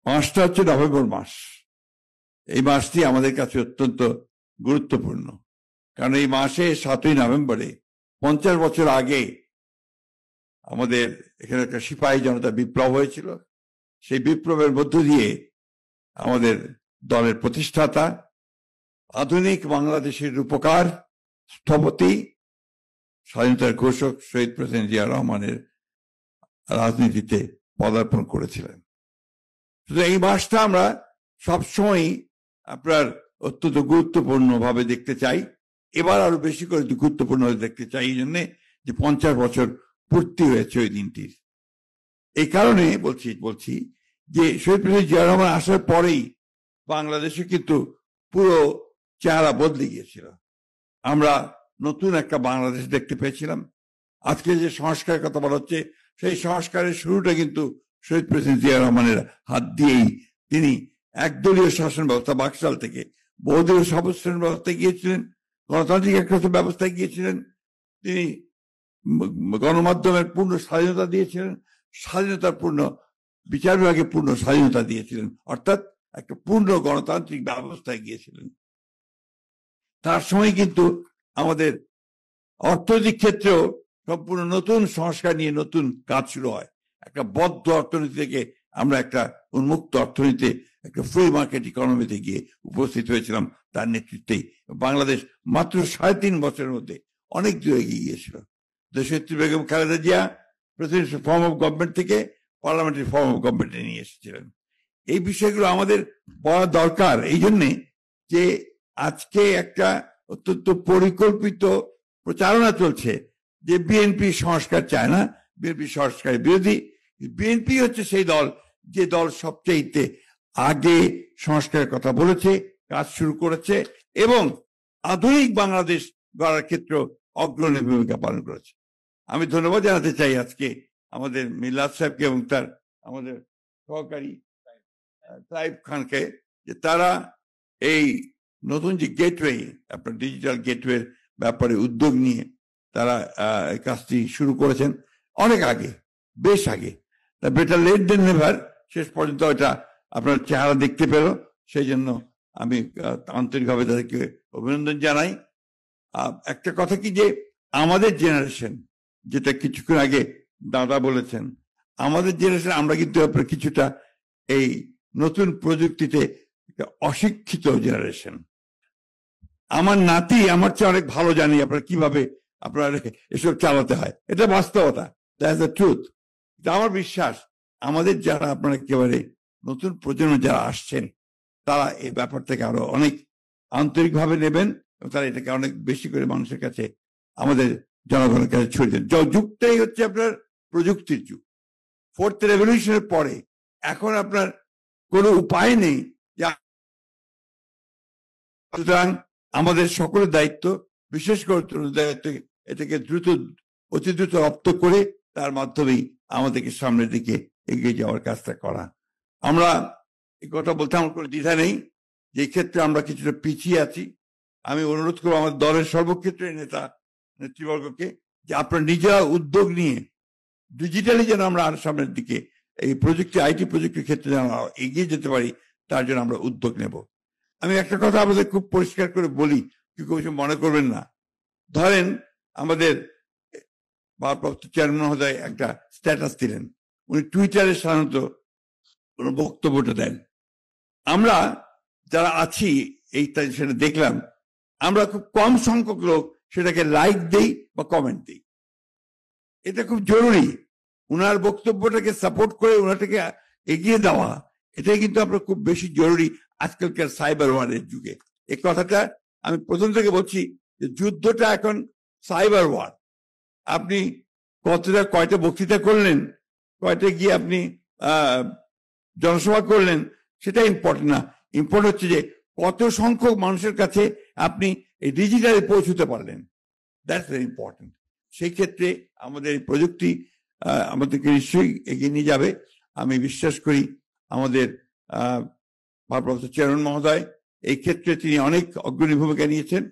মাসটা হচ্ছে নভেম্বর মাস। এই মাসটি আমাদের কাছে অত্যন্ত গুরুত্বপূর্ণ, কারণ এই মাসে 7ই নভেম্বরে 50 বছর আগে আমাদের এখানে একটা সিপাহী জনতা বিপ্লব হয়েছিল। সেই বিপ্লবের মধ্য দিয়ে আমাদের দলের প্রতিষ্ঠাতা, আধুনিক বাংলাদেশের রূপকার, স্থপতি, স্বাধীনতার ঘোষক শহীদ প্রেসিডেন্ট জিয়া রহমানের রাজনীতিতে পদার্পণ করেছিলেন। এই মাসটা আমরা সবসময় আপনার অত্যন্ত গুরুত্বপূর্ণ ভাবে দেখতে চাই, এবার আরো বেশি করে গুরুত্বপূর্ণ দেখতে চাই এই জন্যে যে 50 বছর পূর্তি হয়েছে ওই দিনটির। এই কারণে বলছি যে শহীদ প্রেসিডেন্ট জিয়া রহমান আসার পরেই বাংলাদেশে কিন্তু পুরো চেহারা বদলে গিয়েছিল। আমরা নতুন একটা বাংলাদেশ দেখতে পেয়েছিলাম। আজকে যে সংস্কারের কথা বলা হচ্ছে, সেই সংস্কারের শুরুটা কিন্তু শহীদ প্রেসিডেন্ট জিয়া রহমানের হাত দিয়েই। তিনি একদলীয় শাসন ব্যবস্থা, বাকশাল থেকে বহুদলীয় সবশ্রেণ ব্যবস্থায় গিয়েছিলেন, গণতান্ত্রিক একটা ব্যবস্থায় গিয়েছিলেন। তিনি গণমাধ্যমের পূর্ণ স্বাধীনতা দিয়েছিলেন, স্বাধীনতার পূর্ণ বিচার বিভাগে পূর্ণ স্বাধীনতা দিয়েছিলেন, অর্থাৎ একটা পূর্ণ গণতান্ত্রিক ব্যবস্থায় গিয়েছিলেন। তার সময় কিন্তু আমাদের অর্থনৈতিক ক্ষেত্রেও সম্পূর্ণ নতুন সংস্কার নিয়ে নতুন কাজ শুরু হয়। একটা বদ্ধ অর্থনীতি থেকে আমরা একটা উন্মুক্ত অর্থনীতিতে, একটা ফ্রি মার্কেট ইকোনমিতে গিয়ে উপস্থিত হয়েছিলাম তার নেতৃত্বেই। বাংলাদেশ মাত্র 3.5 বছরের মধ্যে অনেক দূরে এগিয়ে গিয়েছিল। দেশনেত্রী Begum Khaleda Zia presidential form of government থেকে পার্লামেন্টারি ফর্ম অফ গভর্নমেন্টে নিয়ে এসেছিলেন। এই বিষয়গুলো আমাদের পড়া দরকার, এই জন্যে যে আজকে একটা অত্যন্ত পরিকল্পিত প্রচারণা চলছে যে বিএনপি সংস্কার চায় না, বিএনপি সংস্কারের বিরোধী। বিএনপি হচ্ছে সেই দল যে দল সবচেয়ে আগে সংস্কারের কথা বলেছে, কাজ শুরু করেছে এবং আধুনিক বাংলাদেশ গড়ার ক্ষেত্রে অগ্রণী ভূমিকা পালন করেছে। আমি ধন্যবাদ জানাতে চাই আজকে আমাদের মিল্লাত সাহেবকে এবং তার আমাদের সহকারী তাইব খানকে, যে তারা এই নতুন যে গেটওয়ে, আপনার ডিজিটাল গেটওয়ের ব্যাপারে উদ্যোগ নিয়ে তারা এই কাজটি শুরু করেছেন অনেক আগে, বেশ আগে। বেটার লেট দেন নেভার, শেষ পর্যন্ত এটা আপনার চেহারা দেখতে পেল। সেই জন্য আমি আন্তরিকভাবে তাদেরকে অভিনন্দন জানাই। একটা কথা কি, যে আমাদের জেনারেশন, যেটা কিছুক্ষণ আগে দাদা বলেছেন, আমাদের জেনারেশন আমরা কিন্তু আপনার কিছুটা এই নতুন প্রযুক্তিতে অশিক্ষিত জেনারেশন। আমার নাতি আমার চেয়ে অনেক ভালো জানি আপনার কিভাবে আপনার এসব চালাতে হয়, এটা বাস্তবতা, দ্যাটস দ্য ট্রুথ। আমার বিশ্বাস আমাদের যারা আপনারা একেবারে নতুন প্রজন্ম যারা আসছেন, তারা এই ব্যাপার থেকে আরো অনেক আন্তরিকভাবে নেবেন এবং তারা এটাকে অনেক বেশি করে মানুষের কাছে, আমাদের জনগণের কাছে ছড়িয়ে দেন। যুগটাই হচ্ছে আপনার প্রযুক্তির যুগ। 4th রেভলিউশনের পরে এখন আপনার কোনো উপায় নেই। সুতরাং আমাদের সকলের দায়িত্ব, বিশেষ করে দায়িত্ব, এটাকে অতি দ্রুত রপ্ত করে তার মাধ্যমেই আমাদেরকে সামনের দিকে এগিয়ে যাওয়ার কাজটা করা। আমরা এই কথা বলতে আমার কোনো দ্বিধা নেই যে ক্ষেত্রে আমরা কিছুটা পিছিয়ে আছি। আমি অনুরোধ করবো আমার দলের সর্বক্ষেত্রে নেতৃবর্গকে যে আপনারা নিজেরা উদ্যোগ নিয়ে ডিজিটালি যেন আমরা আর সামনের দিকে এই প্রযুক্তি, আইটি প্রযুক্তির ক্ষেত্রে যেন আমরা এগিয়ে যেতে পারি, তার জন্য আমরা উদ্যোগ নেব। আমি একটা কথা আমাদের খুব পরিষ্কার করে বলি, কেউ কিছু মনে করবেন না। ধরেন আমাদের ভারপ্রাপ্ত চেয়ারম্যান মহোদয় একটা স্ট্যাটাস দিলেন, উনি টুইটারে সাধারণত কোন বক্তব্যটা দেন। আমরা যারা আছি এই সেটা দেখলাম, আমরা খুব কম সংখ্যক লোক সেটাকে লাইক দেই বা কমেন্ট দিই। এটা খুব জরুরি। উনার বক্তব্যটাকে সাপোর্ট করে ওনাটাকে এগিয়ে দেওয়া, এটাই কিন্তু আপনার খুব বেশি জরুরি আজকালকার সাইবার ওয়ারের যুগে। এই কথাটা আমি প্রথম থেকে বলছি যে যুদ্ধটা এখন সাইবার ওয়ার। আপনি কয়টা বক্তৃতা করলেন, কয়টা গিয়ে আপনি জনসভা করলেন, সেটা ইম্পর্টেন্ট না। ইম্পর্টেন্ট হচ্ছে যে কত সংখ্যক মানুষের কাছে আপনি এই ডিজিটালে পৌঁছতে পারলেন, দ্যাটস ভেরি ইম্পর্টেন্ট। সেই ক্ষেত্রে আমাদের এই প্রযুক্তি আমাদেরকে নিশ্চয়ই এগিয়ে নিয়ে যাবে। আমি বিশ্বাস করি আমাদের ভারপ্রাপ্ত চেয়ারম্যান মহোদয় এই ক্ষেত্রে তিনি অনেক অগ্রণী ভূমিকা নিয়েছেন।